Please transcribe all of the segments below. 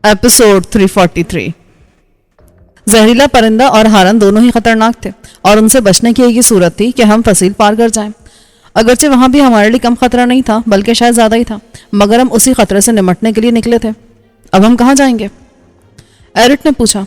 Episode 343। जहरीला परिंदा और हारन दोनों ही खतरनाक थे और उनसे बचने की एक ही सूरत थी कि हम फसील पार कर जाएं। अगरचे वहां भी हमारे लिए कम खतरा नहीं था, बल्कि शायद ज्यादा ही था, मगर हम उसी खतरे से निपटने के लिए निकले थे। अब हम कहाँ जाएंगे? एरिट ने पूछा।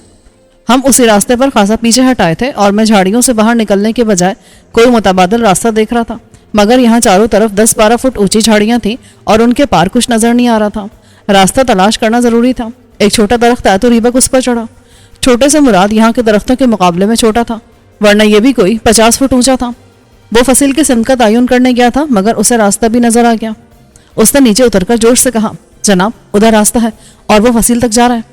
हम उसी रास्ते पर खासा पीछे हटाए थे और मैं झाड़ियों से बाहर निकलने के बजाय कोई मुतबादल रास्ता देख रहा था, मगर यहाँ चारों तरफ 10-12 फुट ऊंची झाड़ियां थी और उनके पार कुछ नजर नहीं आ रहा था। रास्ता तलाश करना जरूरी था। एक छोटा दरख्त आया तो रीबक उस पर चढ़ा। छोटे से मुराद यहाँ के दरख्तों के मुकाबले में छोटा था, वरना यह भी कोई 50 फुट ऊंचा था। वो फसील की सिमत का तयन करने गया था, मगर उसे रास्ता भी नजर आ गया। उसने नीचे उतरकर जोश से कहा, जनाब उधर रास्ता है और वो फसील तक जा रहा है।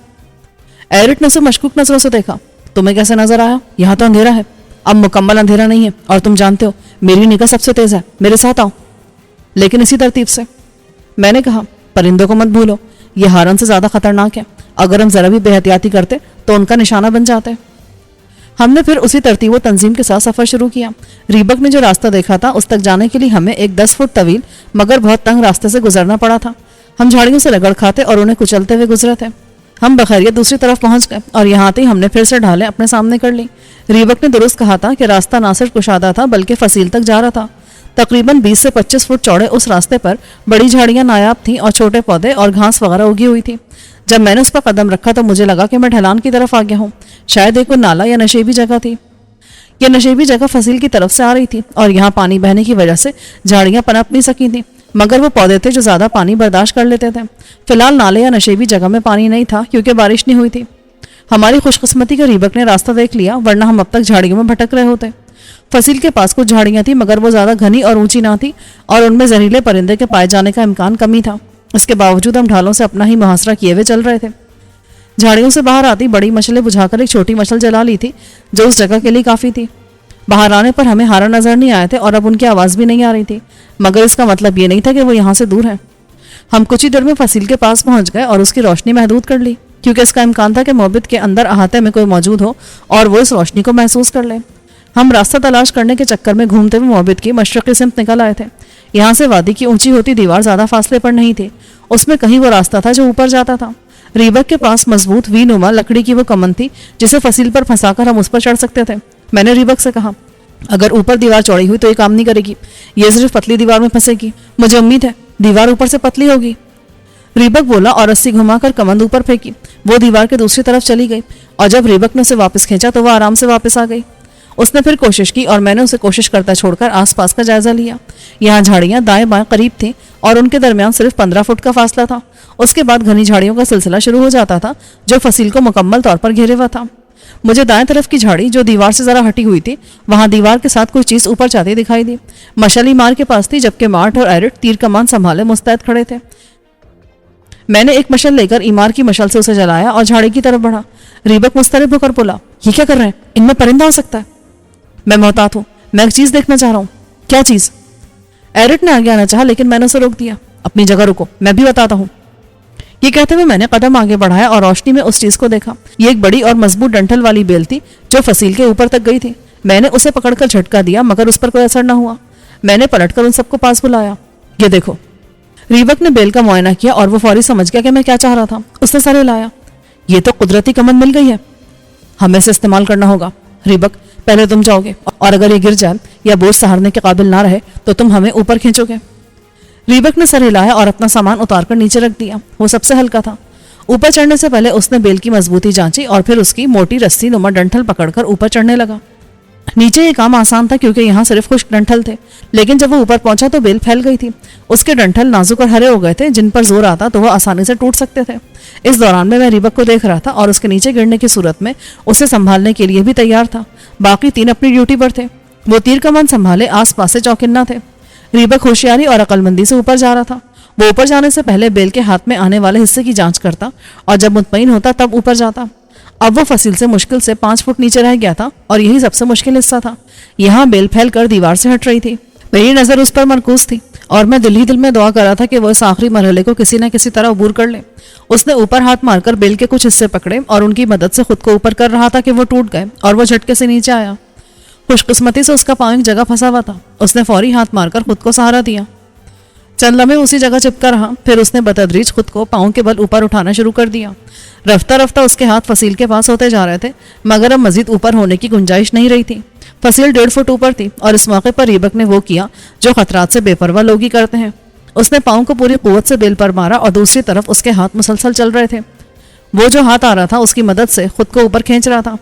एरिट ने उसे मशकूक नजरों से देखा। तुम्हें कैसे नजर आया? यहाँ तो अंधेरा है। अब मुकम्मल अंधेरा नहीं है और तुम जानते हो मेरी निगाह सबसे तेज है। मेरे साथ आओ। लेकिन इसी तरतीब से। मैंने कहा, परिंदों को मत भूलो, ये हारन से ज्यादा खतरनाक है। अगर हम जरा भी बेहतियाती करते तो उनका निशाना बन जाते। हमने फिर उसी तरतीब व तंजीम के साथ सफर शुरू किया। रीबक ने जो रास्ता देखा था उस तक जाने के लिए हमें एक 10 फुट तवील मगर बहुत तंग रास्ते से गुजरना पड़ा था। हम झाड़ियों से रगड़ खाते और उन्हें कुचलते हुए गुजरे थे। हम बखैरियत दूसरी तरफ पहुंच गए और यहाँ आते ही हमने फिर से ढालें अपने सामने कर ली। रीबक ने दुरुस्त कहा था कि रास्ता ना सिर्फ कुशादा था बल्कि फसील तक जा रहा था। तकरीबन 20 से 25 फुट चौड़े उस रास्ते पर बड़ी झाड़ियां नायाब थीं और छोटे पौधे और घास वगैरह उगी हुई थी। जब मैंने उस पर कदम रखा तो मुझे लगा कि मैं ढलान की तरफ आ गया हूँ। शायद एक नाला या नशेबी जगह थी। यह नशेबी जगह फसील की तरफ से आ रही थी और यहाँ पानी बहने की वजह से झाड़ियां पनप नहीं सकी थी, मगर वो पौधे थे जो ज्यादा पानी बर्दाश्त कर लेते थे। फिलहाल नाले या नशेबी जगह में पानी नहीं था क्योंकि बारिश नहीं हुई थी। हमारी खुशकिस्मती के रीबक ने रास्ता देख लिया, वरना हम अब तक झाड़ियों में भटक रहे होते। फसील के पास कुछ झाड़ियां थी, मगर वो ज्यादा घनी और ऊंची ना थी और उनमें जहरीले परिंदे के पाए जाने का इम्कान कम ही था। इसके बावजूद हम ढालों से अपना ही मुहासरा किए हुए चल रहे थे। झाड़ियों से बाहर आती बड़ी मशलें बुझाकर एक छोटी मशल जला ली थी जो उस जगह के लिए काफी थी। बाहर आने पर हमें हारा नजर नहीं आए थे और अब उनकी आवाज भी नहीं आ रही थी, मगर इसका मतलब ये नहीं था कि वो यहाँ से दूर है। हम कुछ ही देर में फसील के पास पहुंच गए और उसकी रोशनी महदूद कर ली, क्योंकि इसका इम्कान था कि मोहब्बत के अंदर अहाते में कोई मौजूद हो और वो इस रोशनी को महसूस कर ले। हम रास्ता तलाश करने के चक्कर में घूमते हुए मोहब्बत की मशरक़ी सिमत निकल आए थे। यहाँ से वादी की ऊंची होती दीवार ज्यादा फासले पर नहीं थी। उसमें कहीं वो रास्ता था जो ऊपर जाता था। रीबक के पास मजबूत वी नुमा लकड़ी की वो कमन थी जिसे फसील पर फंसाकर हम उस पर चढ़ सकते थे। मैंने रीबक से कहा, अगर ऊपर दीवार चौड़ी हुई तो ये काम नहीं करेगी, ये सिर्फ पतली दीवार में फंसेगी। मुझे उम्मीद है दीवार ऊपर से पतली होगी। रीबक बोला और रस्सी घुमाकर कमंद ऊपर फेंकी। वो दीवार के दूसरी तरफ चली गई और जब रीबक ने उसे वापस खींचा तो वह आराम से वापस आ गई। उसने फिर कोशिश की और मैंने उसे कोशिश करता छोड़कर आसपास का जायजा लिया। यहाँ झाड़ियां दाएं बाएं करीब थीं और उनके दरमियान सिर्फ 15 फुट का फासला था। उसके बाद घनी झाड़ियों का सिलसिला शुरू हो जाता था जो फसील को मुकम्मल तौर पर घेरे हुआ था। मुझे दाएं तरफ की झाड़ी जो दीवार से जरा हटी हुई थी, वहां दीवार के साथ कोई चीज ऊपर जाती दिखाई दी। मशल इमार के पास थी, जबकि मार्ट और एरिट तीर कमान संभाले मुस्तैद खड़े थे। मैंने एक मशल लेकर इमार की मशल से उसे जलाया और झाड़ी की तरफ बढ़ा। रीबक मुस्तरब होकर बोला, ये क्या कर रहे हैं? इनमें परिंदा हो सकता है। मैं मोहतात हूँ, मैं एक चीज देखना चाह रहा हूँ। क्या चीज? एरिट ने आगे आना चाहा, लेकिन मैंने उसे रोक दिया। अपनी जगह रुको, मैं भी बताता हूँ। ये कहते हुए मैंने कदम आगे बढ़ाया और रोशनी में उस चीज को देखा। ये एक बड़ी और मजबूत डंठल वाली बेल थी जो फसील के ऊपर तक गई थी। मैंने उसे पकड़कर झटका दिया, मगर उस पर कोई असर न हुआ। मैंने पलटकर उन सबको पास बुलाया। ये देखो। रीबक ने बेल का मुआयना किया और वो फौरी समझ गया कि मैं क्या चाह रहा था। उसने सर हिलाया। ये तो कुदरती कमन मिल गई है, हमें इसे इस्तेमाल करना होगा। रीबक, पहले तुम जाओगे और अगर ये गिर जाए या बोझ सहारने के काबिल ना रहे तो तुम हमें ऊपर खींचोगे। रीबक ने सर हिलाया और अपना सामान उतारकर नीचे रख दिया। वो सबसे हल्का था। ऊपर चढ़ने से पहले उसने बेल की मजबूती जांची और फिर उसकी मोटी रस्सी नुमा डंठल पकड़कर ऊपर चढ़ने लगा। नीचे ये काम आसान था क्योंकि यहाँ सिर्फ खुश्क डंठल थे, लेकिन जब वो ऊपर पहुंचा तो बेल फैल गई थी। उसके डंठल नाजुक और हरे हो गए थे, जिन पर जोर आता तो वह आसानी से टूट सकते थे। इस दौरान में मैं रीबक को देख रहा था और उसके नीचे गिरने की सूरत में उसे संभालने के लिए भी तैयार था। बाकी 3 अपनी ड्यूटी पर थे। वो तीर कमान संभाले आस पास से चौकिन्ना थे। रीबक होशियारी और अक्लमंदी से ऊपर जा रहा था। वो ऊपर जाने से पहले बेल के हाथ में आने वाले हिस्से की जांच करता और जब मुतमईन होता तब ऊपर जाता। अब वो फसील से मुश्किल से 5 फुट नीचे रह गया था और यही सबसे मुश्किल हिस्सा था। यहाँ बेल फैल कर दीवार से हट रही थी। मेरी नजर उस पर मरकूज थी और मैं दिल ही दिल में दुआ कर रहा था कि वो इस आखिरी मरहले को किसी न किसी तरह अबूर कर ले। उसने ऊपर हाथ मारकर बेल के कुछ हिस्से पकड़े और उनकी मदद से खुद को ऊपर कर रहा था कि वो टूट गए और वो झटके से नीचे आया। खुशकिस्मती से उसका पांव एक जगह फंसा हुआ था। उसने फौरी हाथ मारकर खुद को सहारा दिया। चंद लम्हे उसी जगह चिपका रहा, फिर उसने बतदरीज खुद को पाँव के बल ऊपर उठाना शुरू कर दिया। रफ्ता रफ्ता उसके हाथ फसील के पास होते जा रहे थे, मगर अब मजीद ऊपर होने की गुंजाइश नहीं रही थी। फसील 1.5 फुट ऊपर थी और इस मौके पर रीबक ने वो किया जो खतरात से बेपरवाह लोग ही करते हैं। उसने पाँव को पूरी कुव्वत से बेल पर मारा और दूसरी तरफ उसके हाथ मुसलसल चल रहे थे। वो जो हाथ आ रहा था उसकी मदद से खुद को ऊपर खींच रहा था।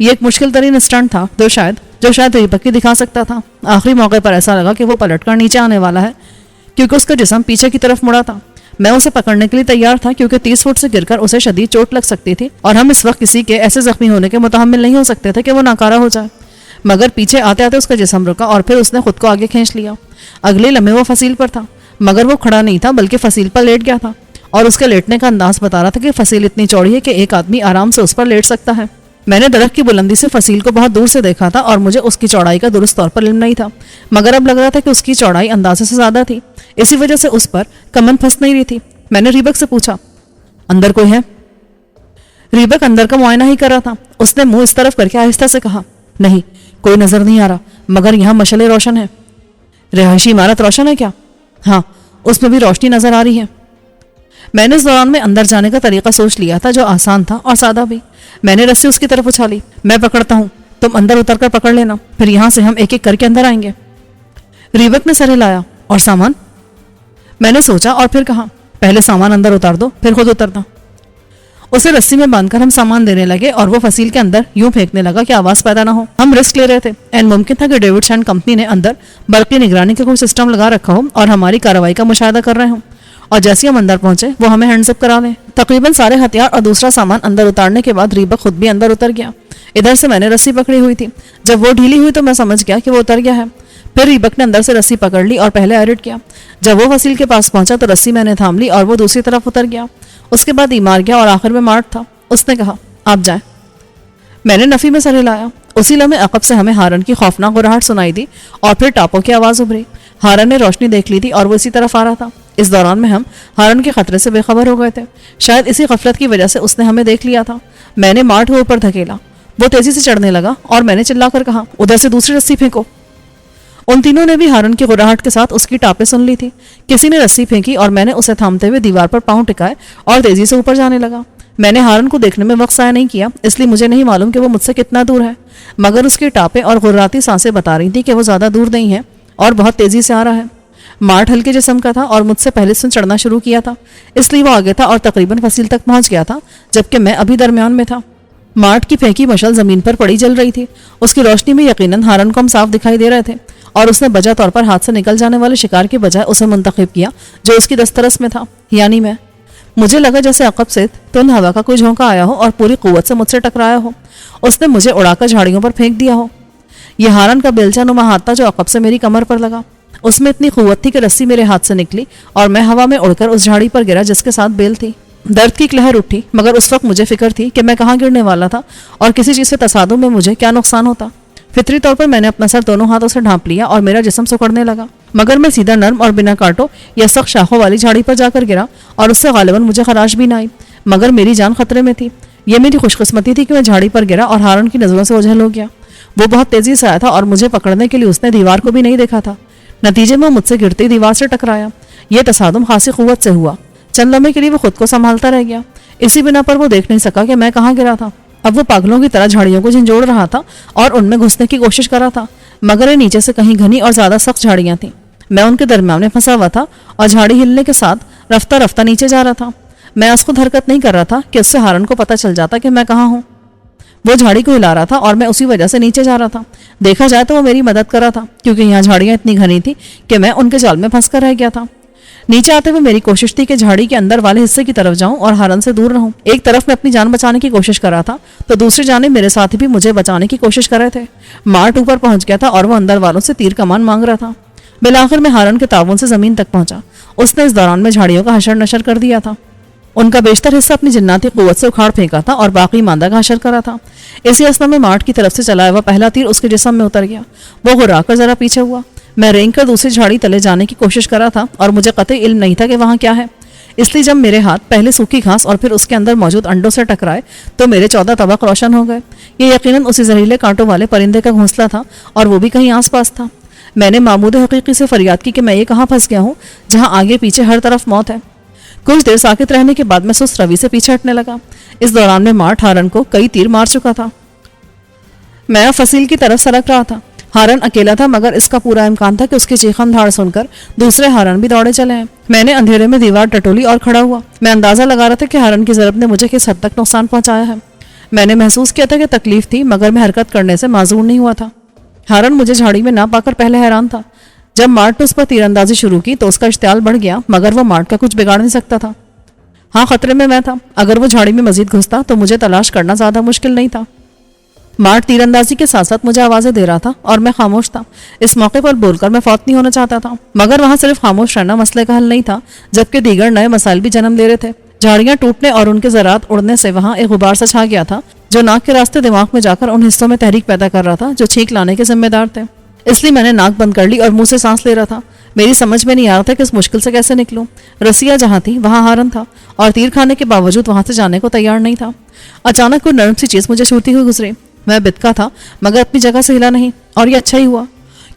ये एक मुश्किल तरीन स्टंट था जो शायद रीबक ही दिखा सकता था। आखिरी मौके पर ऐसा लगा कि वो पलटकर नीचे आने वाला है, क्योंकि उसका जिस्म पीछे की तरफ मुड़ा था। मैं उसे पकड़ने के लिए तैयार था, क्योंकि 30 फुट से गिरकर उसे शदीद चोट लग सकती थी और हम इस वक्त किसी के ऐसे जख्मी होने के मुतहम्मिल नहीं हो सकते थे कि वो नाकारा हो जाए। मगर पीछे आते आते उसका जिस्म रुका और फिर उसने खुद को आगे खींच लिया। अगले लम्हे वो फसील पर था, मगर वो खड़ा नहीं था बल्कि फसील पर लेट गया था, और उसके लेटने का अंदाज बता रहा था कि फसील इतनी चौड़ी है कि एक आदमी आराम से उस पर लेट सकता है। मैंने दरख्त की बुलंदी से फसील को बहुत दूर से देखा था और मुझे उसकी चौड़ाई का दुरुस्त तौर पर इल्म नहीं था, मगर अब लग रहा था कि उसकी चौड़ाई अंदाजे से ज्यादा थी। इसी वजह से उस पर कमन फंस नहीं रही थी। मैंने रीबक से पूछा, अंदर कोई है? रीबक अंदर का मुआयना ही कर रहा था। उसने मुंह इस तरफ करके आहिस्ता से कहा, नहीं, कोई नजर नहीं आ रहा, मगर यहाँ मशले रोशन है। रिहायशी इमारत रोशन है क्या? हाँ, उसमें भी रोशनी नजर आ रही है। मैंने इस दौरान में अंदर जाने का तरीका सोच लिया था, जो आसान था और सादा भी। मैंने रस्सी उसकी तरफ उछाली। मैं पकड़ता हूँ, तुम अंदर उतर कर पकड़ लेना, फिर यहाँ से हम एक एक करके अंदर आएंगे। रीबक ने सर हिलाया। और सामान? मैंने सोचा और फिर कहा, पहले सामान अंदर उतार दो, फिर खुद उतरना। उसे रस्सी में बांधकर हम सामान देने लगे और वो फसील के अंदर यूं फेंकने लगा कि आवाज पैदा ना हो। हम रिस्क ले रहे थे। एन मुमकिन था कि डेविड्स एंड कंपनी ने अंदर बर्की निगरानी का कोई सिस्टम लगा रखा हो और हमारी कार्रवाई का मुशाहिदा कर रहे हो, और जैसे हम अंदर पहुंचे वो हमें हैंड्सअप करा लें। तकरीबन सारे हथियार और दूसरा सामान अंदर उतारने के बाद रीबक खुद भी अंदर उतर गया। इधर से मैंने रस्सी पकड़ी हुई थी। जब वो ढीली हुई तो मैं समझ गया कि वो उतर गया है। फिर रीबक ने अंदर से रस्सी पकड़ ली और पहले एडिट किया। जब वो फसील के पास पहुंचा तो रस्सी मैंने थाम ली और वो दूसरी तरफ उतर गया। उसके बाद ईमार गया और आखिर में मार्ट था। उसने कहा, आप जाएं। मैंने नफी में सर हिलाया। उसी लम्हे अकब से हमें हारन की खौफनाक गुर्राहट सुनाई दी और फिर टापों की आवाज उभरी। हारन ने रोशनी देख ली थी और वो इसी तरफ आ रहा था। इस दौरान में हम हारन के खतरे से बेखबर हो गए थे। शायद इसी गफलत की वजह से उसने हमें देख लिया था। मैंने मार्ट को ऊपर धकेला। वो तेजी से चढ़ने लगा और मैंने चिल्लाकर कहा, उधर से दूसरी रस्सी फेंको। उन तीनों ने भी हारन की गुर्राहट के साथ उसकी टापें सुन ली थी। किसी ने रस्सी फेंकी और मैंने उसे थामते हुए दीवार पर पांव टिकाए और तेजी से ऊपर जाने लगा। मैंने हारन को देखने में वक्त ज़ाया नहीं किया, इसलिए मुझे नहीं मालूम कि वो मुझसे कितना दूर है, मगर उसकी टापें और गुर्राती सांसें बता रही थी कि वो ज़्यादा दूर नहीं है और बहुत तेजी से आ रहा है। मार्ट हल्के जिस्म का था और मुझसे पहले से चढ़ना शुरू किया था, इसलिए वो आगे था और तकरीबन फसील तक पहुंच गया था, जबकि मैं अभी दरमियान में था। मार्ट की फेंकी मशल जमीन पर पड़ी जल रही थी। उसकी रोशनी में यकीनन हारन को हम साफ दिखाई दे रहे थे और उसने बजा तौर पर हाथ से निकल जाने वाले शिकार के बजाय उसे मुंतखब किया जो उसकी दस्तरस में था, यानी मैं। मुझे लगा जैसे अकब से तुंद हवा का कोई झोंका आया हो और पूरी कुव्वत से मुझसे टकराया हो। उसने मुझे उड़ाकर झाड़ियों पर फेंक दिया हो। यह हारन का बेलचा नुमा हाथ था जो अकब से मेरी कमर पर लगा। उसमें इतनी कुव्वत थी कि रस्सी मेरे हाथ से निकली और मैं हवा में उड़कर उस झाड़ी पर गिरा जिसके साथ बेल थी। दर्द की एक लहर उठी, मगर उस वक्त मुझे फिक्र थी कि मैं कहाँ गिरने वाला था और किसी चीज़ से तसादुम में मुझे क्या नुकसान होता। फितरी तौर पर मैंने अपना सर दोनों हाथों से ढांप लिया और मेरा जिस्म सुकड़ने लगा, मगर मैं सीधा नर्म और बिना कांटों या सख्त शाखों वाली झाड़ी पर जाकर गिरा और उससे गालिबन मुझे खराश भी ना आई, मगर मेरी जान खतरे में थी। ये मेरी खुशकिस्मती थी कि मैं झाड़ी पर गिरा और हारन की नज़रों से ओझल हो गया। वो बहुत तेजी से आया था और मुझे पकड़ने के लिए उसने दीवार को भी नहीं देखा था। नतीजे में मुझसे गिरती दीवार से टकराया। यह तसादुम खासी कुव्वत से हुआ। चंद लम्हे के लिए वो खुद को संभालता रह गया। इसी बिना पर वो देख नहीं सका कि मैं कहाँ गिरा था। अब वो पागलों की तरह झाड़ियों को झंझोड़ रहा था और उनमें घुसने की कोशिश कर रहा था, मगर ये नीचे से कहीं घनी और ज्यादा सख्त झाड़ियां थीं। मैं उनके दरमियान में फंसा हुआ था और झाड़ी हिलने के साथ रफ्ता रफ्ता नीचे जा रहा था। मैं उसको हरकत नहीं कर रहा था कि उससे हारन को पता चल जाता कि मैं कहाँ हूँ। वो झाड़ी को हिला रहा था और मैं उसी वजह से नीचे जा रहा था। देखा जाए तो वो मेरी मदद कर रहा था, क्योंकि यहाँ झाड़ियाँ इतनी घनी थी कि मैं उनके जाल में फंस कर रह गया था। नीचे आते हुए मेरी कोशिश थी कि झाड़ी के अंदर वाले हिस्से की तरफ जाऊं और हारन से दूर रहूं। एक तरफ मैं अपनी जान बचाने की कोशिश कर रहा था तो दूसरी जानिब मेरे साथी भी मुझे बचाने की कोशिश कर रहे थे। मार्ट ऊपर पहुंच गया था और वो अंदर वालों से तीर कमान मांग रहा था। बिलाखिर मैं हारन के ताउन से जमीन तक पहुंचा। उसने इस दौरान में झाड़ियों का हशर नशर कर दिया था। उनका बेशतर हिस्सा अपनी जिन्नाती कुव्वत से उखाड़ फेंका था और बाकी मांदा का हशर करा था। इसी असना में मार्ट की तरफ से चलाया हुआ पहला तीर उसके जिस्म में उतर गया। वो घुर्राकर जरा पीछे हुआ। मैं रेंग कर दूसरी झाड़ी तले जाने की कोशिश कर रहा था और मुझे कतई इल्म नहीं था कि वहाँ क्या है, इसलिए जब मेरे हाथ पहले सूखी घास और फिर उसके अंदर मौजूद अंडों से टकराए तो मेरे 14 तबक रोशन हो गए। ये यकीनन उसी जहरीले कांटों वाले परिंदे का घोंसला था और वो भी कहीं आसपास था। میں نے معبود حقیقی سے فریاد کی کہ میں یہ کہاں پھنس گیا ہوں جہاں آگے پیچھے ہر طرف موت ہے۔ کچھ دیر ساکت رہنے کے بعد میں سست روی سے پیچھے ہٹنے لگا۔ اس دوران میں مارٹ ہارن کو کئی تیر مار چکا تھا۔ میں فصیل کی طرف سرک رہا تھا۔ ہارن اکیلا تھا، مگر اس کا پورا امکان تھا کہ اس کی چیخم دھاڑ سن کر دوسرے ہارن بھی دوڑے چلے ہیں۔ میں نے اندھیرے میں دیوار ٹٹولی اور کھڑا ہوا۔ میں اندازہ لگا رہا تھا کہ ہارن کی ضرب نے مجھے کس حد تک نقصان پہنچایا ہے۔ میں نے محسوس کیا تھا کہ تکلیف تھی، مگر میں حرکت کرنے سے معذور نہیں ہوا تھا۔ ہارن مجھے جھاڑی میں نہ پا کر پہلے حیران تھا۔ جب مارٹ نے اس پر تیر اندازی شروع کی تو اس کا اشتعال بڑھ گیا، مگر وہ مارٹ کا کچھ بگاڑ نہیں سکتا تھا۔ ہاں، خطرے میں تھا۔ اگر وہ جھاڑی میں مزید گھستا تو مجھے تلاش کرنا زیادہ مشکل نہیں تھا۔ مارٹ تیر اندازی کے ساتھ ساتھ مجھے آوازیں دے رہا تھا اور میں خاموش تھا۔ اس موقع پر بول کر میں فوت نہیں ہونا چاہتا تھا، مگر وہاں صرف خاموش رہنا مسئلے کا حل نہیں تھا، جبکہ دیگر نئے مسائل بھی جنم لے رہے تھے۔ جھاڑیاں ٹوٹنے اور ان کے ذرات اڑنے سے وہاں ایک غبار سا چھا گیا تھا جو ناک کے راستے دماغ میں جا کر ان حصوں میں تحریک پیدا کر رہا تھا جو چھینک لانے کے ذمہ دار تھے۔ اس لیے میں نے ناک بند کر لی اور منہ سے سانس لے رہا تھا۔ میری سمجھ میں نہیں آ رہا تھا کہ اس مشکل سے کیسے نکلوں۔ رسیہ جہاں تھی وہاں ہارن تھا اور تیر کھانے کے باوجود وہاں سے جانے کو تیار نہیں تھا۔ اچانک کوئی نرم سی چیز مجھے چھوتی ہوئی گزری۔ میں بتکا تھا، مگر اپنی جگہ سے ہلا نہیں، اور یہ اچھا ہی ہوا،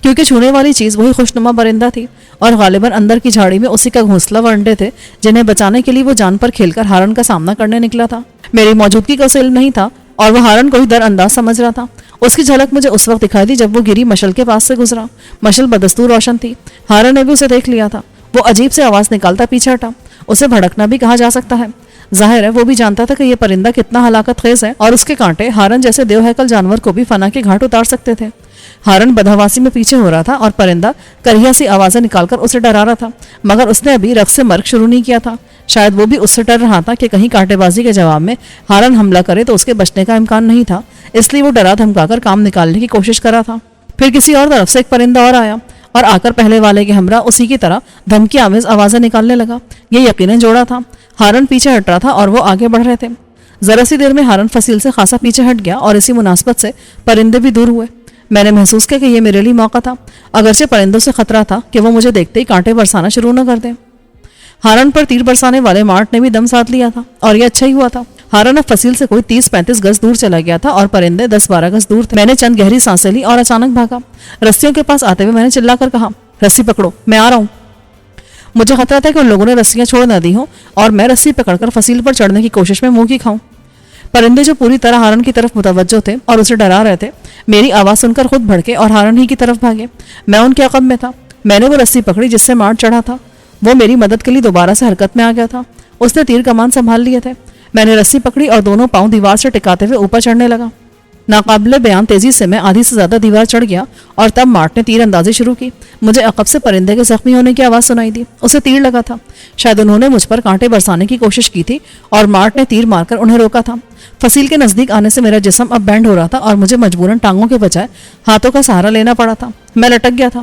کیونکہ چھونے والی چیز وہی خوشنما پرندہ تھی اور غالباً اندر کی جھاڑی میں اسی کا گھونسلہ و انڈے تھے جنہیں بچانے کے لیے وہ جان پر کھیل کر ہارن کا سامنا کرنے نکلا تھا۔ میری موجودگی کا اسے علم نہیں تھا اور وہ ہارن کو ہی در انداز سمجھ رہا تھا۔ اس کی جھلک مجھے اس وقت دکھائی دی جب وہ گری مشل کے پاس سے گزرا۔ مشل بدستور روشن تھی۔ ہارن نے بھی اسے دیکھ لیا تھا۔ وہ عجیب سے آواز نکالتا پیچھے ہٹا۔ اسے بھڑکنا بھی کہا جا سکتا ہے۔ ظاہر ہے وہ بھی جانتا تھا کہ یہ پرندہ کتنا ہلاکت خیز ہے اور اس کے کانٹے ہارن جیسے دیو ہیکل جانور کو بھی فنا کے گھاٹ اتار سکتے تھے۔ ہارن بدحواسی میں پیچھے ہو رہا تھا اور پرندہ کریا سی آوازیں نکال کر اسے ڈرا رہا تھا، مگر اس نے ابھی رقص سے مرگ شروع نہیں کیا تھا۔ شاید وہ بھی اس سے ڈر رہا تھا کہ کہیں کانٹے بازی کے جواب میں ہارن حملہ کرے تو اس کے بچنے کا امکان نہیں تھا، اس لیے وہ ڈرا دھمکا کر کام نکالنے کی کوشش کر رہا تھا۔ پھر کسی اور طرف سے ایک پرندہ اور آیا اور آ کر پہلے والے کے ہمراہ اسی کی طرح دھمکی آمیز آوازیں نکالنے لگا۔ یہ یقیناً جوڑا تھا۔ ہارن پیچھے ہٹ رہا تھا اور وہ آگے بڑھ رہے تھے۔ ذرا سی دیر میں ہارن فصیل سے خاصا پیچھے ہٹ گیا اور اسی مناسبت سے پرندے بھی دور ہوئے۔ میں نے محسوس کیا کہ یہ میرے لیے موقع تھا، اگرچہ پرندوں سے خطرہ تھا کہ وہ مجھے دیکھتے ہی کانٹے برسانا شروع نہ کر دیں۔ ہارن پر تیر برسانے والے مارٹ نے بھی دم ساتھ لیا تھا اور یہ اچھا ہی ہوا تھا۔ ہارن اب فصیل سے کوئی 30-35 گز دور چلا گیا تھا اور پرندے 10-12 گز دور تھے۔ میں نے چند گہری سانسیں لی اور اچانک بھاگا۔ رسیوں کے پاس آتے ہوئے میں نے چلا کر کہا، رسی پکڑو، میں آ رہا ہوں۔ مجھے خطرہ تھا کہ ان لوگوں نے رسیاں چھوڑ نہ دی ہوں اور میں رسی پکڑ کر فصیل پر چڑھنے کی کوشش میں منہ کی کھاؤں۔ پرندے جو پوری طرح ہارن کی طرف متوجہ تھے اور اسے ڈرا رہے تھے، میری آواز سن کر خود بھڑکے اور ہارن ہی کی طرف بھاگے۔ میں ان کے عقب میں تھا۔ میں نے وہ رسی پکڑی جس سے مارٹ چڑھا تھا۔ وہ میری مدد کے لیے دوبارہ سے حرکت میں آ گیا تھا۔ اس نے تیر کمان سنبھال لیے تھے۔ میں نے رسی پکڑی اور دونوں پاؤں دیوار سے ٹکاتے ہوئے اوپر چڑھنے لگا۔ ناقابل بیان تیزی سے میں آدھی سے زیادہ دیوار چڑھ گیا اور تب مارٹ نے تیر اندازی شروع کی۔ مجھے عقب سے پرندے کے زخمی ہونے کی آواز سنائی دی۔ اسے تیر لگا تھا۔ شاید انہوں نے مجھ پر کانٹے برسانے کی کوشش کی تھی اور مارٹ نے تیر مار کر انہیں روکا تھا۔ فصیل کے نزدیک آنے سے میرا جسم اب بینڈ ہو رہا تھا اور مجھے مجبوراً ٹانگوں کے بجائے ہاتھوں کا سہارا لینا پڑا تھا۔ میں لٹک گیا تھا۔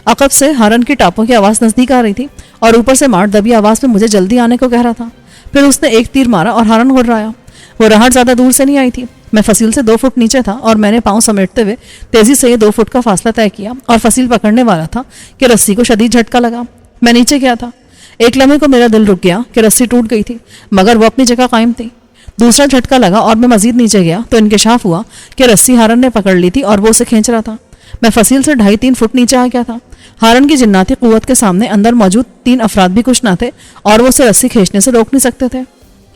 عقب سے ہارن کی ٹاپوں کی آواز نزدیک آ رہی تھی اور اوپر سے مارٹ دبی آواز میں مجھے جلدی آنے کو کہہ رہا تھا۔ پھر اس نے ایک تیر مارا اور ہارن گھررایا۔ وہ رہٹ زیادہ دور سے نہیں آئی تھی۔ میں فصیل سے 2 فٹ نیچے تھا اور میں نے پاؤں سمیٹتے ہوئے تیزی سے یہ 2 فٹ کا فاصلہ طے کیا اور فصیل پکڑنے والا تھا کہ رسی کو شدید جھٹکا لگا۔ میں نیچے گیا تھا۔ ایک لمحے کو میرا دل رک گیا کہ رسی ٹوٹ گئی تھی، مگر وہ اپنی جگہ قائم تھی۔ دوسرا جھٹکا لگا اور میں مزید نیچے گیا تو انکشاف ہوا کہ رسی ہارن نے پکڑ لی تھی اور وہ اسے کھینچ رہا تھا۔ میں فصیل سے 2.5-3 فٹ نیچے آ گیا تھا۔ ہارن کی جناتی قوت کے سامنے اندر موجود 3 افراد بھی کچھ نہ تھے اور وہ اسے رسی کھینچنے سے روک نہیں سکتے تھے۔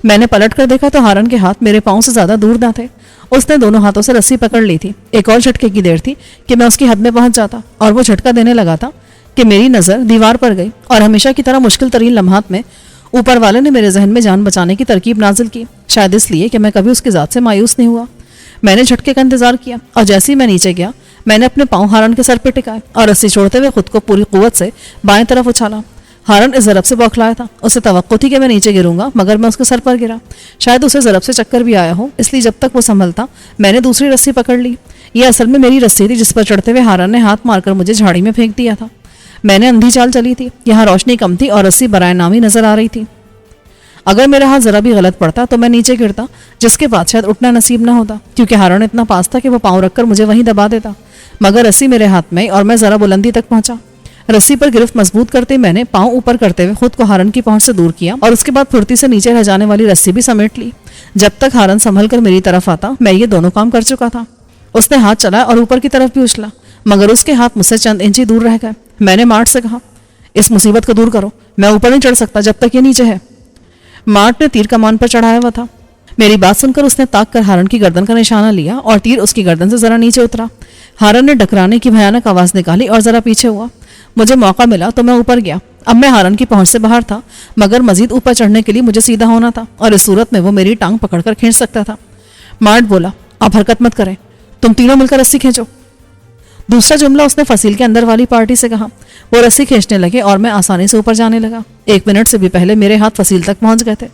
میں نے پلٹ کر دیکھا تو ہارن کے ہاتھ میرے پاؤں سے زیادہ دور نہ تھے۔ اس نے دونوں ہاتھوں سے رسی پکڑ لی تھی۔ ایک اور جھٹکے کی دیر تھی کہ میں اس کی حد میں پہنچ جاتا اور وہ جھٹکا دینے لگا تھا کہ میری نظر دیوار پر گئی اور ہمیشہ کی طرح مشکل ترین لمحات میں اوپر والے نے میرے ذہن میں جان بچانے کی ترکیب نازل کی، شاید اس لیے کہ میں کبھی اس کی ذات سے مایوس نہیں ہوا۔ میں نے جھٹکے کا انتظار کیا اور جیسے ہی میں نیچے گیا میں نے اپنے پاؤں ہارن کے سر پہ ٹکائے اور رسی چھوڑتے ہوئے خود کو پوری قوت سے بائیں طرف اچھالا۔ ہارن اس ضرب سے بوکھلایا تھا۔ اسے توقع تھی کہ میں نیچے گروں گا، مگر میں اس کے سر پر گرا۔ شاید اسے ضرب سے چکر بھی آیا ہو، اس لیے جب تک وہ سنبھلتا میں نے دوسری رسی پکڑ لی۔ یہ اصل میں میری رسی تھی جس پر چڑھتے ہوئے ہارن نے ہاتھ مار کر مجھے جھاڑی میں پھینک دیا تھا۔ میں نے اندھی چال چلی تھی۔ یہاں روشنی کم تھی اور رسی برائے نامی نظر آ رہی تھی۔ اگر میرا ہاتھ ذرا بھی غلط پڑتا تو میں نیچے گرتا، جس کے بعد شاید اٹھنا نصیب نہ ہوتا، کیونکہ ہارن اتنا پاس تھا کہ وہ پاؤں رکھ کر مجھے وہیں دبا دیتا۔ مگر رسی میرے ہاتھ میں اور میں ذرا بلندی تک پہنچا۔ رسی پر گرفت مضبوط کرتے میں نے پاؤں اوپر کرتے ہوئے خود کو ہارن کی پہنچ سے دور کیا اور اس کے بعد پھرتی سے نیچے رہ جانے والی رسی بھی سمیٹ لی۔ جب تک ہارن سنبھل کر میری طرف آتا میں یہ دونوں کام کر چکا تھا۔ اس نے ہاتھ چلایا اور اوپر کی طرف بھی اچھلا، मगर उसके हाथ मुझसे चंद इंच ही दूर रह गए। मैंने मार्ट से कहा, इस मुसीबत को दूर करो, मैं ऊपर नहीं चढ़ सकता जब तक ये नीचे है। मार्ट ने तीर कमान पर चढ़ाया हुआ था। मेरी बात सुनकर उसने ताक कर हारन की गर्दन का निशाना लिया और तीर उसकी गर्दन से जरा नीचे उतरा। हारन ने डकराने की भयानक आवाज निकाली और जरा पीछे हुआ। मुझे मौका मिला तो मैं ऊपर गया। अब मैं हारन की पहुंच से बाहर था, मगर मजीद ऊपर चढ़ने के लिए मुझे सीधा होना था और इस सूरत में वो मेरी टांग पकड़कर खींच सकता था। मार्ट बोला, आप हरकत मत करें, तुम तीनों मिलकर रस्सी खींचो। दूसरा जुमला उसने फसील के अंदर वाली पार्टी से कहा। वो रस्सी खींचने लगे और मैं आसानी से ऊपर जाने लगा। 1 मिनट से भी पहले मेरे हाथ फसील तक पहुंच गए थे।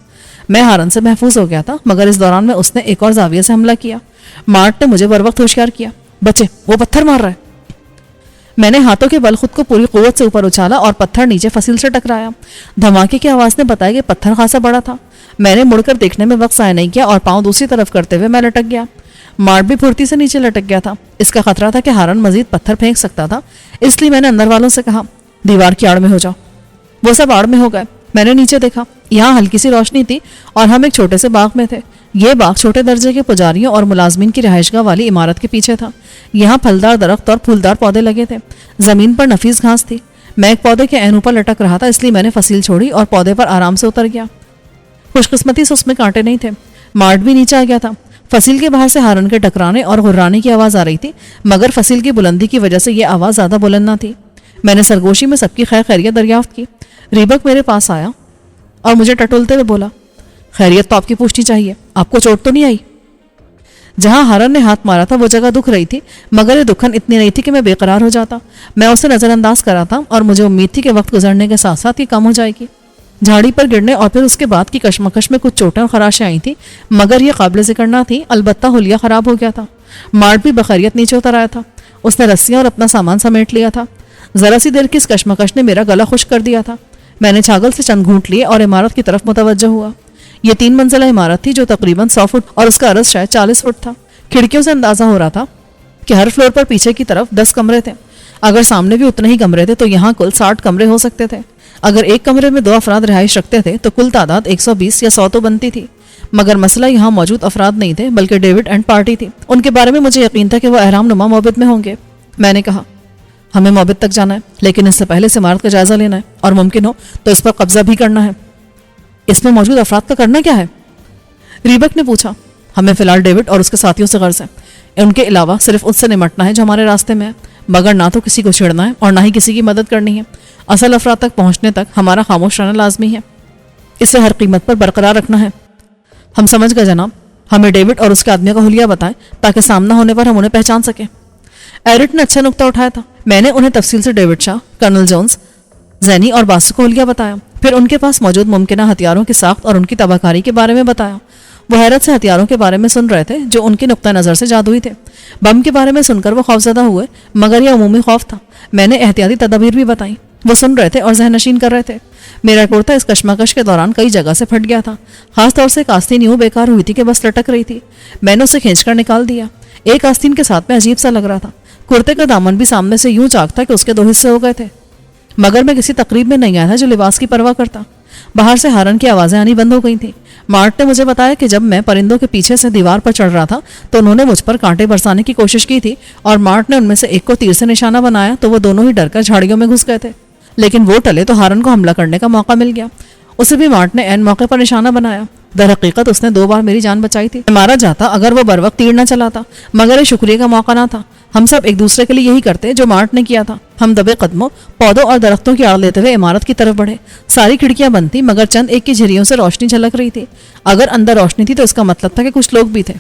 मैं हारन से महफूज हो गया था, मगर इस दौरान में उसने एक और जाविये से हमला किया। मार्ट ने मुझे बर वक्त होशियार किया, बचे, वो पत्थर मार रहा है। मैंने हाथों के बल खुद को पूरी कुव्वत से ऊपर उछाला और पत्थर नीचे फसील से टकराया। धमाके की आवाज ने बताया कि पत्थर खासा बड़ा था। मैंने मुड़कर देखने में वक्त ज़ाया नहीं किया और पांव दूसरी तरफ करते हुए मैं लटक गया। मार्ट भी फुर्ती से नीचे लटक गया था। इसका खतरा था कि हारन मजीद पत्थर फेंक सकता था, इसलिए मैंने अंदर वालों से कहा, दीवार की आड़ में हो जाओ। वो सब आड़ में हो गए। मैंने नीचे देखा, यहाँ हल्की सी रोशनी थी और हम एक छोटे से बाग में थे। ये बाग छोटे दर्जे के पुजारियों और मुलाजमीन की रिहाइशगाह वाली इमारत के पीछे था। यहाँ फलदार दरख्त और फूलदार पौधे लगे थे। जमीन पर नफीस घास थी। मैं एक पौधे के ऐन ऊपर लटक रहा था, इसलिए मैंने फसील छोड़ी और पौधे पर आराम से उतर गया। खुशकिस्मती से उसमें कांटे नहीं थे। मार्ट भी नीचे आ गया था। फसील के बाहर से हारन के टकराने और गुर्राने की आवाज आ रही थी, मगर फसील की बुलंदी की वजह से यह आवाज ज्यादा बुलंद न थी। मैंने सरगोशी में सबकी खैर खैरियत दरियाफ्त की। रीबक मेरे पास आया और मुझे टटोलते हुए बोला, खैरियत तो आपकी पूछनी चाहिए, आपको चोट तो नहीं आई? जहां हारन ने हाथ मारा था वो जगह दुख रही थी, मगर ये दुखन इतनी नहीं थी कि मैं बेकरार हो जाता। मैं उसे नजरअंदाज करा था और मुझे उम्मीद थी कि वक्त गुजरने के साथ साथ ये कम हो जाएगी। झाड़ी पर गिरने और फिर उसके बाद की कशमकश में कुछ चोटें और खराशें आई थी, मगर ये काबिल जिक्र ना थी। अलबत्ता हुलिया खराब हो गया था। मार्ट भी बखैरियत नीचे उतर आया था। उसने रस्सियां और अपना सामान समेट लिया था। जरा सी देर की इस कशमकश ने मेरा गला खुश्क कर दिया था। मैंने छागल से चंद घूंट लिए और इमारत की तरफ मुतवज्जह हुआ। ये 3 मंजिला इमारत थी जो तकरीबन 100 फुट और उसका अरज शायद 40 फुट था। खिड़कियों से अंदाजा हो रहा था कि हर फ्लोर पर पीछे की तरफ 10 कमरे थे। अगर सामने भी उतने ही कमरे थे तो यहाँ कुल 60 कमरे हो सकते थे। अगर एक कमरे में 2 अफराद रिहाइश रखते थे तो कुल तादाद 120 या 100 तो बनती थी। मगर मसला यहाँ मौजूद अफराद नहीं थे, बल्कि डेविड एंड पार्टी थी। उनके बारे में मुझे यकीन था कि वो एहराम नुमा मोबिद में होंगे। मैंने कहा, हमें मोबिद तक जाना है, लेकिन इससे पहले इस इमारत का जायजा लेना है और मुमकिन हो तो इस पर कब्जा भी करना है। इसमें मौजूद अफराद का करना क्या है? रीबक ने पूछा। हमें फिलहाल डेविड और उसके साथियों से गर्ज है। उनके अलावा सिर्फ उससे निमटना है जो हमारे रास्ते में है, मगर ना तो किसी को छेड़ना है और ना ही किसी की मदद करनी है। असल अफराद तक पहुंचने तक हमारा खामोश रहना लाजमी है। इसे हर कीमत पर बरकरार रखना है। हम समझ गए जनाब। हमें डेविड और उसके आदमियों का हुलिया बताएं ताकि सामना होने पर हम उन्हें पहचान सकें। एरिट ने अच्छा नुक्ता उठाया था। मैंने उन्हें तफसील से डेविड शाह, कर्नल जोन्स, जैनी और बासु को हुलिया बताया। फिर उनके पास मौजूद मुमकिना हथियारों की साख्त और उनकी तबाहकारी के बारे में बताया। वो हैरत से हथियारों के बारे में सुन रहे थे जो उनकी नुक्ता नज़र से जादुई थे। बम के बारे में सुनकर वो खौफजदा हुए, मगर यह अमूमी खौफ था। मैंने एहतियाती तदाबीर भी बताई। वो सुन रहे थे और जहनशीन कर रहे थे। मेरा कुर्ता इस कशमकश के दौरान कई जगह से फट गया था। खासतौर से एक आस्तीन यूं बेकार हुई थी कि बस लटक रही थी। मैंने उसे खींचकर निकाल दिया। एक आस्तीन के साथ में अजीब सा लग रहा था। कुर्ते का दामन भी सामने से यूं चाक था कि उसके 2 हिस्से हो गए थे। मगर मैं किसी तकरीब में नहीं आया था जो लिबास की परवाह करता। बाहर से हारन की आवाजें आनी बंद हो गई थी। मार्ट ने मुझे बताया कि जब मैं परिंदों के पीछे से दीवार पर चढ़ रहा था तो उन्होंने मुझ पर कांटे बरसाने की कोशिश की थी और मार्ट ने उनमें से एक को तीर से निशाना बनाया तो वो दोनों ही डरकर झाड़ियों में घुस गए थे। लेकिन वो टले तो हारन को हमला करने का मौका मिल गया। उसे भी मार्ट ने ऐन मौके पर निशाना बनाया। दर हकीकत उसने 2 बार मेरी जान बचाई थी। मारा जाता अगर वो बर वक्त तीर न चलाता, मगर ये शुक्रिया का मौका ना था। हम सब एक दूसरे के लिए यही करते जो मार्ट ने किया था। हम दबे कदमों पौधों और दरख्तों की आड़ लेते हुए इमारत की तरफ बढ़े। सारी खिड़कियां बंद थी, मगर चंद एक की झिरियों से रोशनी झलक रही थी। अगर अंदर रोशनी थी तो इसका मतलब था कि कुछ लोग भी थे।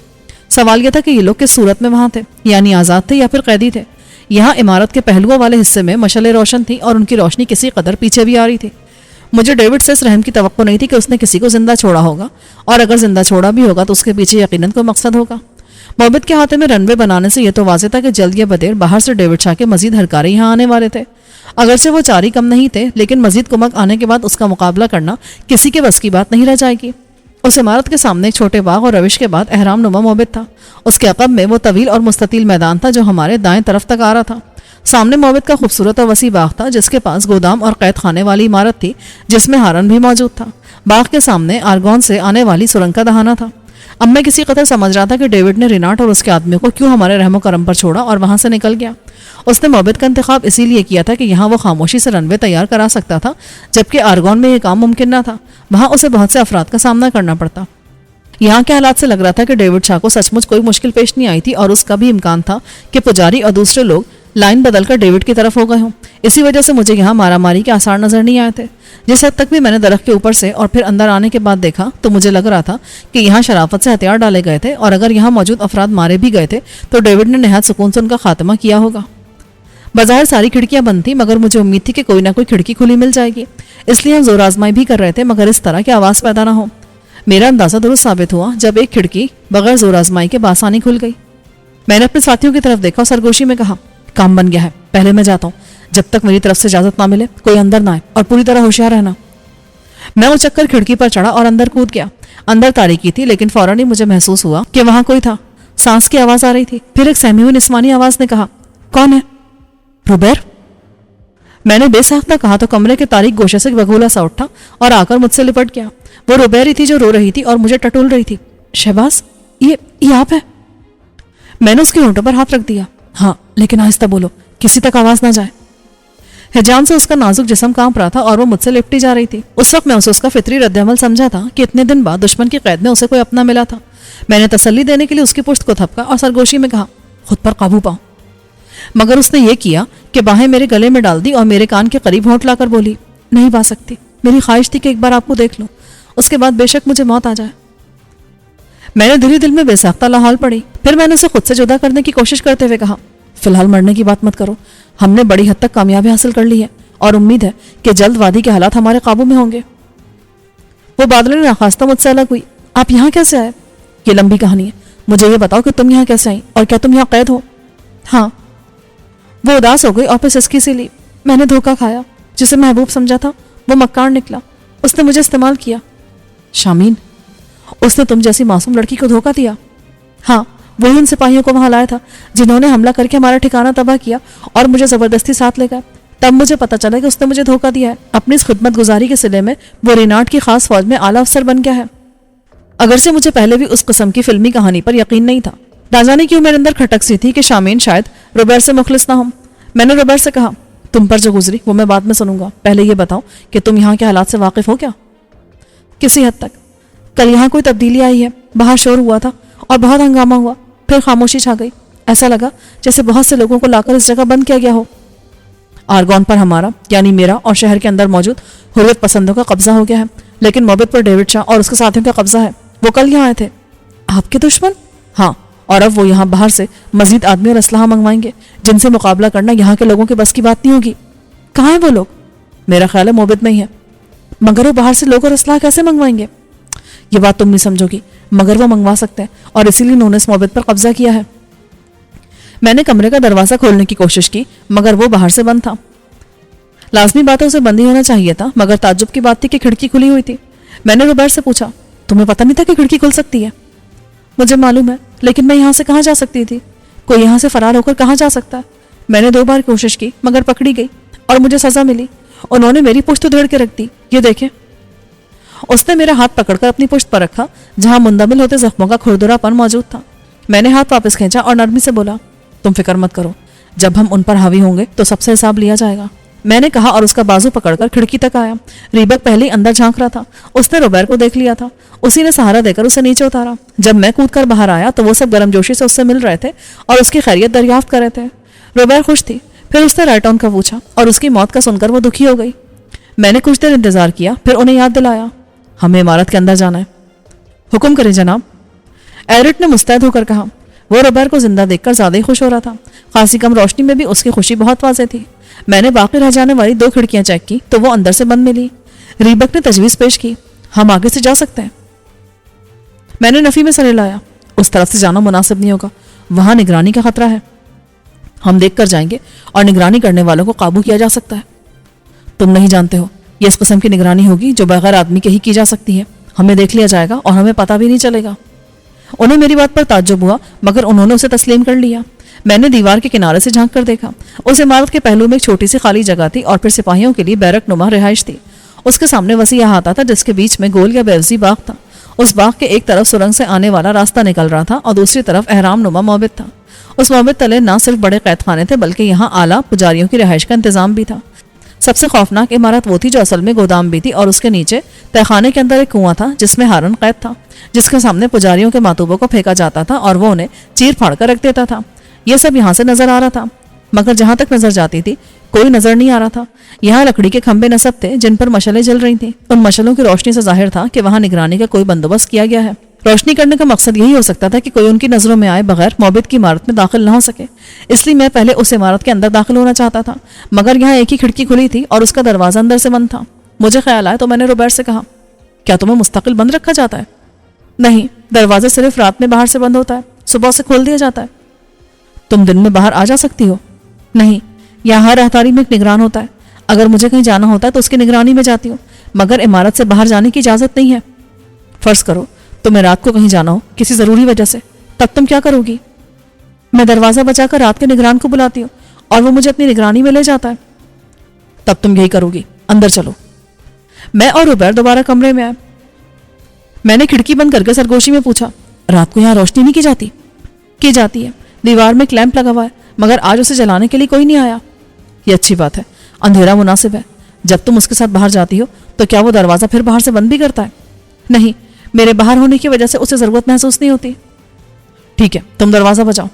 सवाल यह था कि ये लोग किस सूरत में वहां थे, यानी आजाद थे या फिर कैदी थे। यहाँ इमारत के पहलुओं वाले हिस्से में मशले रोशन थी और उनकी रोशनी किसी कदर पीछे भी आ रही थी। मुझे डेविड से इस रहम की तवक्को नहीं थी कि उसने किसी को जिंदा छोड़ा होगा, और अगर जिंदा छोड़ा भी होगा तो उसके पीछे यकीनन कोई मकसद होगा। मोबिद के हाथे में रनवे बनाने से यह तो वाज़ेह था कि जल्द या बदेर बाहर से डेविड शाह के मजीद हरकारे यहाँ आने वाले थे। अगरचे वो 4 ही कम नहीं थे, लेकिन मजीद कुमक आने के बाद उसका मुकाबला करना किसी के बस की बात नहीं रह जाएगी। उस इमारत के सामने एक छोटे बाग और रविश के बाद एहराम नुमा मोबिद था। उसके अकब में वो तवील और मुस्ततील मैदान था जो हमारे दाएं तरफ तक आ रहा था। सामने मोबिद का खूबसूरत और वसी बाग था जिसके पास गोदाम और कैद खाने वाली इमारत थी जिसमें हारन भी मौजूद था। बाग के सामने आर्गोन से आने वाली सुरंग का दहाना था। अब मैं किसी कदर समझ रहा था कि डेविड ने रिनाट और उसके आदमियों को क्यों हमारे रहमो करम पर छोड़ा और वहां से निकल गया। اس نے موبد کا انتخاب اسی لیے کیا تھا کہ یہاں وہ خاموشی سے رن وے تیار کرا سکتا تھا، جبکہ آرگون میں یہ کام ممکن نہ تھا، وہاں اسے بہت سے افراد کا سامنا کرنا پڑتا۔ یہاں کے حالات سے لگ رہا تھا کہ ڈیوڈ شاہ کو سچ مچ کوئی مشکل پیش نہیں آئی تھی، اور اس کا بھی امکان تھا کہ پجاری اور دوسرے لوگ لائن بدل کر ڈیوڈ کی طرف ہو گئے ہوں۔ اسی وجہ سے مجھے یہاں مارا ماری کے آثار نظر نہیں آئے تھے۔ جس حد تک بھی میں نے درخت کے اوپر سے اور پھر اندر آنے کے بعد دیکھا تو مجھے لگ رہا تھا کہ یہاں شرافت سے ہتھیار ڈالے گئے تھے، اور اگر یہاں موجود افراد مارے بھی گئے تھے تو ڈیوڈ نے نہایت سکون سے ان کا خاتمہ کیا ہوگا۔ بظاہر ساری کھڑکیاں بند تھیں، مگر مجھے امید تھی کہ کوئی نہ کوئی کھڑکی کھلی مل جائے گی، اس لیے ہم زور آزمائی بھی کر رہے تھے، مگر اس طرح کی آواز پیدا نہ ہو۔ میرا اندازہ درست ثابت ہوا جب ایک کھڑکی بغیر زور آزمائی کے بآسانی کھل گئی۔ میں نے اپنے ساتھیوں کی طرف دیکھا اور سرگوشی میں کہا، کام بن گیا ہے، پہلے میں جاتا ہوں، جب تک میری طرف سے اجازت نہ ملے کوئی اندر نہ آئے، اور پوری طرح ہوشیار رہنا۔ میں اچک کر کھڑکی پر چڑھا اور اندر کود گیا۔ اندر تاریکی تھی، لیکن فوراً ہی مجھے محسوس ہوا کہ وہاں کوئی تھا۔ سانس کی آواز آ رہی تھی، پھر ایک سہمی ہوئی نسوانی آواز نے کہا، کون ہے؟ روبیر؟ میں نے بے ساختہ کہا تو کمرے کے تاریک گوشے سے بگولا سا اٹھا اور آ کر مجھ سے لپٹ گیا۔ وہ روبیر ہی تھی جو رو رہی تھی اور مجھے ٹٹول رہی تھی۔ شہباز، یہ آپ ہے؟ میں نے اس کے ہونٹوں پر ہاتھ رکھ دیا۔ ہاں، لیکن آہستہ بولو، کسی تک آواز نہ جائے۔ حجام سے اس کا نازک جسم کانپ رہا تھا اور وہ مجھ سے لپٹی جا رہی تھی۔ اس وقت میں اسے اس کا فطری رد عمل سمجھا تھا کہ اتنے دن بعد دشمن کی قید میں اسے کوئی اپنا ملا تھا۔ میں نے تسلی دینے کے لیے اس کی پشت کو تھپکا اور سرگوشی میں کہا، خود پر قابو پاؤ۔ مگر اس نے یہ کیا کہ باہیں میرے گلے میں ڈال دی اور میرے کان کے قریب ہونٹ لا کر بولی، نہیں پا سکتی، میری خواہش تھی کہ ایک بار آپ کو دیکھ لوں، اس کے بعد بے شک مجھے موت آ جائے۔ میں نے دل میں بے ساختہ لاحول پڑی۔ پھر میں نے اسے خود سے جدا کرنے کی کوشش کرتے ہوئے کہا، فی الحال مرنے کی بات مت کرو، ہم نے بڑی حد تک کامیابی حاصل کر لی ہے اور امید ہے کہ جلد وادی کے حالات ہمارے قابو میں ہوں گے۔ وہ بادل نے ناخواستہ مجھ سے الگ ہوئی۔ آپ یہاں کیسے آئے؟ یہ لمبی کہانی ہے، مجھے یہ بتاؤ کہ تم یہاں کیسے آئیں اور کیا تم یہاں قید ہو؟ ہاں۔ وہ اداس ہو گئی اور پھر سسکی سی لی۔ میں نے دھوکہ کھایا، جسے محبوب سمجھا تھا وہ مکار نکلا، اس نے مجھے استعمال کیا۔ شامین، اس نے تم جیسی معصوم لڑکی کو دھوکہ دیا؟ ہاں، وہی ان سپاہیوں کو وہاں لایا تھا جنہوں نے حملہ کر کے ہمارا ٹھکانہ تباہ کیا اور مجھے زبردستی ساتھ لے گئے۔ تب مجھے پتا چلا کہ اس نے مجھے دھوکہ دیا ہے۔ اپنی اس خدمت گزاری کے صلے میں وہ رینارڈ کی خاص فوج میں اعلیٰ افسر بن گیا ہے۔ اگرچہ مجھے پہلے بھی اس قسم کی فلمی کہانی پر یقین نہیں تھا، نہ جانے کیوں میرے اندر کھٹک سی تھی کہ شامین شاید روبیر سے مخلص نہ ہوں۔ میں نے روبیر سے کہا، تم پر جو گزری وہ میں بعد میں سنوں گا، پہلے یہ بتاؤ کہ تم یہاں کے حالات سے واقف ہو کیا؟ کسی حد تک۔ کل یہاں کوئی تبدیلی آئی ہے، باہر شور ہوا تھا اور بہت ہنگامہ ہوا، پھر خاموشی چھا گئی، ایسا لگا جیسے بہت سے لوگوں کو لا کر اس جگہ بند کیا گیا ہو۔ آرگون پر ہمارا، یعنی میرا اور شہر کے اندر موجود حریت پسندوں کا قبضہ ہو گیا ہے، لیکن موبد پر ڈیوڈ شاہ اور اس کے ساتھیوں کا قبضہ ہے۔ وہ کل یہاں آئے تھے۔ آپ کے دشمن؟ ہاں، اور اب وہ یہاں باہر سے مزید آدمی اور اسلحہ منگوائیں گے جن سے مقابلہ کرنا یہاں کے لوگوں کے بس کی بات نہیں ہوگی۔ کہاں ہیں وہ لوگ؟ میرا خیال ہے موبد میں ہی ہے۔ مگر وہ باہر سے لوگ اور اسلحہ کیسے منگوائیں گے؟ یہ بات تم نہیں سمجھو گی، مگر وہ منگوا سکتے ہیں، اور اسی لیے انہوں نے اس موبد پر قبضہ کیا ہے۔ میں نے کمرے کا دروازہ کھولنے کی کوشش کی، مگر وہ باہر سے بند تھا۔ لازمی بات ہے اسے بند ہی ہونا چاہیے تھا، مگر تعجب کی بات تھی کہ کھڑکی کھلی ہوئی تھی۔ میں نے روبیر سے پوچھا، تمہیں پتہ نہیں تھا کہ کھڑکی کھل سکتی ہے؟ مجھے معلوم ہے، لیکن میں یہاں سے کہاں جا سکتی تھی؟ کوئی یہاں سے فرار ہو کر کہاں جا سکتا ہے؟ میں نے 2 بار کوشش کی، مگر پکڑی گئی اور مجھے سزا ملی۔ انہوں نے میری پشت ادھیڑ کے رکھ دی، یہ دیکھیں۔ اس نے میرا ہاتھ پکڑ کر اپنی پشت پر رکھا جہاں مندمل ہوتے زخموں کا کھردرا پن موجود تھا۔ میں نے ہاتھ واپس کھینچا اور نرمی سے بولا، تم فکر مت کرو، جب ہم ان پر حاوی ہوں گے تو سب سے حساب لیا جائے گا۔ میں نے کہا اور اس کا بازو پکڑ کر کھڑکی تک آیا۔ ریبک پہلے ہی اندر جھانک رہا تھا، اس نے روبیر کو دیکھ لیا تھا، اسی نے سہارا دے کر اسے نیچے اتارا۔ جب میں کود کر باہر آیا تو وہ سب گرم جوشی سے اس سے مل رہے تھے اور اس کی خیریت دریافت کر رہے تھے۔ روبیر خوش تھی، پھر اس نے رائٹ آن کا پوچھا اور اس کی موت کا سن کر وہ دکھی ہو گئی۔ میں نے کچھ دیر انتظار کیا، پھر انہیں یاد دلایا، ہمیں عمارت کے اندر جانا ہے۔ حکم کریں جناب، ایرٹ نے مستعد ہو کر کہا۔ وہ روبیر کو زندہ دیکھ کر زیادہ ہی خوش ہو رہا تھا، خاصی کم روشنی میں بھی اس کی خوشی بہت واضح تھی۔ میں نے باقی رہ جانے والی 2 کھڑکیاں چیک کی تو وہ اندر سے بند ملی۔ ریبک نے تجویز پیش کی، ہم آگے سے جا سکتے ہیں؟ میں نے نفی میں سر ہلایا، اس طرف سے جانا مناسب نہیں ہوگا، وہاں نگرانی کا خطرہ ہے۔ ہم دیکھ کر جائیں گے اور نگرانی کرنے والوں کو قابو کیا جا سکتا ہے۔ تم نہیں جانتے ہو، یہ اس قسم کی نگرانی ہوگی جو بغیر آدمی کے ہی کی جا سکتی ہے، ہمیں دیکھ لیا جائے گا اور ہمیں پتہ بھی نہیں چلے گا۔ انہیں میری بات پر تعجب ہوا، مگر انہوں نے اسے تسلیم کر لیا۔ میں نے دیوار کے کنارے سے جھانک کر دیکھا، اس عمارت کے پہلو میں ایک چھوٹی سی خالی جگہ تھی اور پھر سپاہیوں کے لیے بیرک نما رہائش تھی۔ اس کے سامنے وسیع احاطہ تھا جس کے بیچ میں گول یا بیوزی باغ تھا۔ اس باغ کے ایک طرف سرنگ سے آنے والا راستہ نکل رہا تھا اور دوسری طرف احرام نما موبد تھا۔ اس موبد تلے نہ صرف بڑے قید خانے تھے بلکہ یہاں اعلیٰ پجاریوں کی رہائش کا انتظام بھی تھا۔ سب سے خوفناک عمارت وہ تھی جو اصل میں گودام بھی تھی، اور اس کے نیچے تہخانے کے اندر ایک کنواں تھا جس میں ہارن قید تھا، جس کے سامنے پجاریوں کے ماتوبوں کو پھینکا جاتا تھا اور وہ انہیں چیر پھاڑ کر رکھ دیتا تھا۔ یہ سب یہاں سے نظر آ رہا تھا، مگر جہاں تک نظر جاتی تھی کوئی نظر نہیں آ رہا تھا۔ یہاں لکڑی کے کھمبے نصب تھے جن پر مشعلیں جل رہی تھیں۔ ان مشعلوں کی روشنی سے ظاہر تھا کہ وہاں نگرانی کا کوئی بندوبست کیا گیا ہے۔ روشنی کرنے کا مقصد یہی ہو سکتا تھا کہ کوئی ان کی نظروں میں آئے بغیر موبد کی عمارت میں داخل نہ ہو سکے۔ اس لیے میں پہلے اس عمارت کے اندر داخل ہونا چاہتا تھا، مگر یہاں ایک ہی کھڑکی کھلی تھی اور اس کا دروازہ اندر سے بند تھا۔ مجھے خیال آیا تو میں نے روبرٹ سے کہا، کیا تمہیں مستقل بند رکھا جاتا ہے؟ نہیں، دروازہ صرف رات میں باہر سے بند ہوتا ہے، صبح سے کھول دیا جاتا ہے۔ تم دن میں باہر آ جا سکتی ہو؟ نہیں، یہاں ہر راہداری میں ایک نگران ہوتا ہے۔ اگر مجھے کہیں جانا ہوتا ہے تو اس کی نگرانی میں جاتی ہوں، مگر عمارت سے باہر جانے کی اجازت نہیں ہے۔ فرض کرو تمہیں رات کو کہیں جانا ہو کسی ضروری وجہ سے، تب تم کیا کرو گی؟ میں دروازہ بچا کر رات کے نگران کو بلاتی ہوں اور وہ مجھے اپنی نگرانی میں لے جاتا ہے۔ تب تم یہی کرو گی، اندر چلو۔ میں اور روبرٹ دوبارہ کمرے میں آئے۔ میں نے کھڑکی بند کر کے سرگوشی میں پوچھا، رات کو یہاں روشنی نہیں کی جاتی؟ کی جاتی ہے، دیوار میں ایک لیمپ لگا ہوا ہے، مگر آج اسے جلانے کے لیے کوئی نہیں آیا۔ یہ اچھی بات ہے، اندھیرا مناسب ہے۔ جب تم اس کے ساتھ باہر جاتی ہو تو کیا وہ دروازہ پھر باہر سے بند بھی کرتا ہے؟ نہیں، میرے باہر ہونے کی وجہ سے اسے ضرورت محسوس نہیں ہوتی۔ ٹھیک ہے، تم دروازہ بجاؤ۔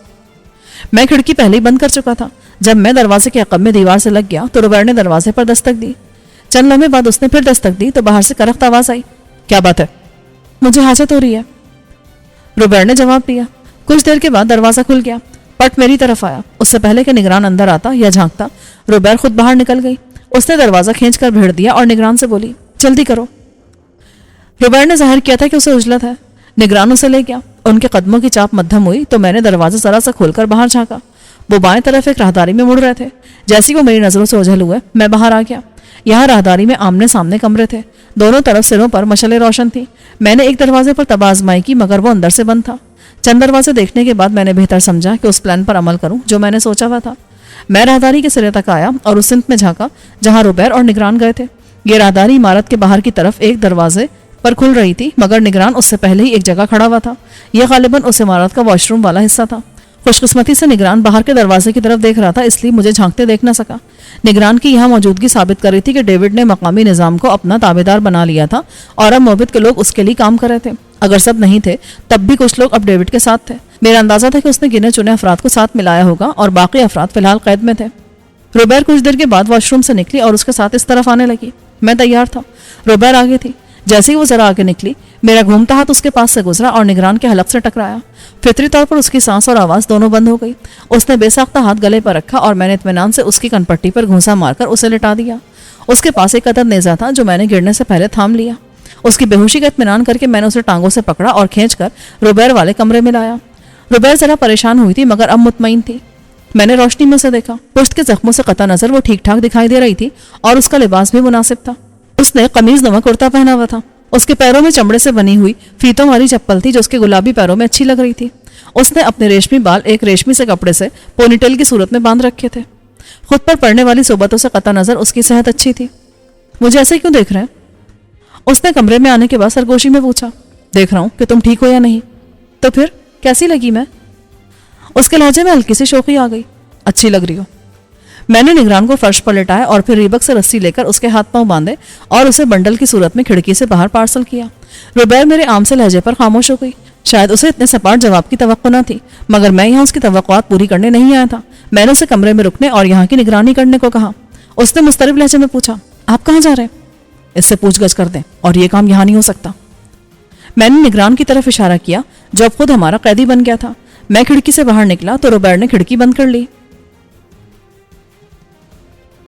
میں کھڑکی پہلے ہی بند کر چکا تھا۔ جب میں دروازے کے عقب میں دیوار سے لگ گیا تو روبرٹ نے دروازے پر دستک دی۔ چند لمحے بعد اس نے پھر دستک دی تو باہر سے کرخت آواز آئی، کیا بات ہے؟ مجھے حاجت ہو رہی ہے، روبرٹ نے جواب دیا۔ کچھ دیر کے بعد دروازہ کھل گیا، پٹ میری طرف آیا۔ اس سے پہلے کہ نگران اندر آتا یا جھانکتا، روبرٹ خود باہر نکل گئی۔ اس نے دروازہ کھینچ کر بھیڑ دیا اور نگران سے بولی، جلدی کرو۔ روبرٹ نے ظاہر کیا تھا کہ اسے عجلت ہے۔ نگران اسے لے گیا۔ ان کے قدموں کی چاپ مدھم ہوئی تو میں نے دروازہ ذرا سا کھول کر باہر جھانکا۔ وہ بائیں طرف ایک راہداری میں مڑ رہے تھے۔ جیسی وہ میری نظروں سے اوجھل ہوئے میں باہر آ گیا۔ یہاں راہداری میں آمنے سامنے کمرے تھے، دونوں طرف سروں پر مشعلیں روشن تھیں۔ میں نے ایک دروازے پر تب آزمائی کی مگر وہ اندر سے بند تھا۔ چند دروازے دیکھنے کے بعد میں نے بہتر سمجھا کہ اس پلان پر عمل کروں جو میں نے سوچا ہوا تھا۔ میں راہداری کے سرے تک آیا اور اس سمت میں جھانکا جہاں روبرٹ اور نگران گئے تھے۔ یہ راہداری عمارت کے باہر کی طرف ایک دروازے پر کھل رہی تھی، مگر نگران اس سے پہلے ہی ایک جگہ کھڑا ہوا تھا۔ یہ غالباً اس عمارت کا واش روم والا حصہ تھا۔ خوش قسمتی سے نگران باہر کے دروازے کی طرف دیکھ رہا تھا، اس لیے مجھے جھانکتے دیکھ نہ سکا۔ نگران کی یہاں موجودگی ثابت کر رہی تھی کہ ڈیوڈ نے مقامی نظام کو اپنا تابعدار بنا لیا تھا اور اب موبد کے لوگ اس کے لیے کام کر رہے تھے۔ اگر سب نہیں تھے تب بھی کچھ لوگ اب ڈیوڈ کے ساتھ تھے۔ میرا اندازہ تھا کہ اس نے گنے چنے افراد کو ساتھ ملایا ہوگا اور باقی افراد فی الحال قید میں تھے۔ روبرٹ کچھ دیر کے بعد واش روم سے نکلی اور اس کے ساتھ اس طرف آنے لگی۔ میں تیار تھا، روبرٹ آگے تھی۔ جیسے ہی وہ ذرا آگے نکلی، میرا گھومتا ہاتھ اس کے پاس سے گزرا اور نگران کے حلق سے ٹکرایا۔ فطری طور پر اس کی سانس اور آواز دونوں بند ہو گئی۔ اس نے بے ساختہ ہاتھ گلے پر رکھا اور میں نے اطمینان سے اس کی کن پٹی پر گھونسا مار کر اسے لٹا دیا۔ اس کے پاس ایک قدر نیزہ تھا جو میں نے گرنے سے پہلے تھام لیا۔ اس کی بے ہوشی کا اطمینان کر کے میں نے اسے ٹانگوں سے پکڑا اور کھینچ کر روبرٹ والے کمرے میں لایا۔ روبرٹ ذرا پریشان ہوئی تھی مگر اب مطمئن تھی۔ میں نے روشنی میں اسے دیکھا۔ پشت کے زخموں سے قطع نظر وہ ٹھیک ٹھاک دکھائی دے رہی تھی اور اس کا لباس بھی مناسب تھا۔ اس نے قمیض نما کرتا پہنا ہوا تھا۔ اس کے پیروں میں چمڑے سے بنی ہوئی فیتوں والی چپل تھی جو اس کے گلابی پیروں میں اچھی لگ رہی تھی۔ اس نے اپنے ریشمی بال ایک ریشمی سے کپڑے سے پونی ٹیل کی صورت میں باندھ رکھے تھے۔ خود پر پڑنے والی صحبتوں سے قطع نظر اس کی صحت اچھی تھی۔ مجھے ایسے کیوں دیکھ رہے ہیں؟ اس نے کمرے میں آنے کے بعد سرگوشی میں پوچھا۔ دیکھ رہا ہوں کہ تم ٹھیک ہو یا نہیں۔ تو پھر کیسی لگی میں؟ اس کے لہجے میں ہلکی سی شوخی آ گئی۔ اچھی لگ رہی ہو۔ میں نے نگران کو فرش پر لٹایا اور پھر ریبک سے رسی لے کر اس کے ہاتھ پاؤں باندھے اور اسے بنڈل کی صورت میں کھڑکی سے باہر پارسل کیا۔ روبرٹ میرے عام سے لہجے پر خاموش ہو گئی۔ شاید اسے اتنے سپاٹ جواب کی توقع نہ تھی، مگر میں یہاں اس کی توقعات پوری کرنے نہیں آیا تھا۔ میں نے اسے کمرے میں رکنے اور یہاں کی نگرانی کرنے کو کہا۔ اس نے مضطرب لہجے میں پوچھا، آپ کہاں جا رہے ہیں؟ اس سے پوچھ گچھ کر دیں اور یہ کام یہاں نہیں ہو سکتا۔ میں نے نگران کی طرف اشارہ کیا جو اب خود ہمارا قیدی بن گیا تھا۔ میں کھڑکی سے باہر نکلا تو روبرٹ نے کھڑکی بند کر لی۔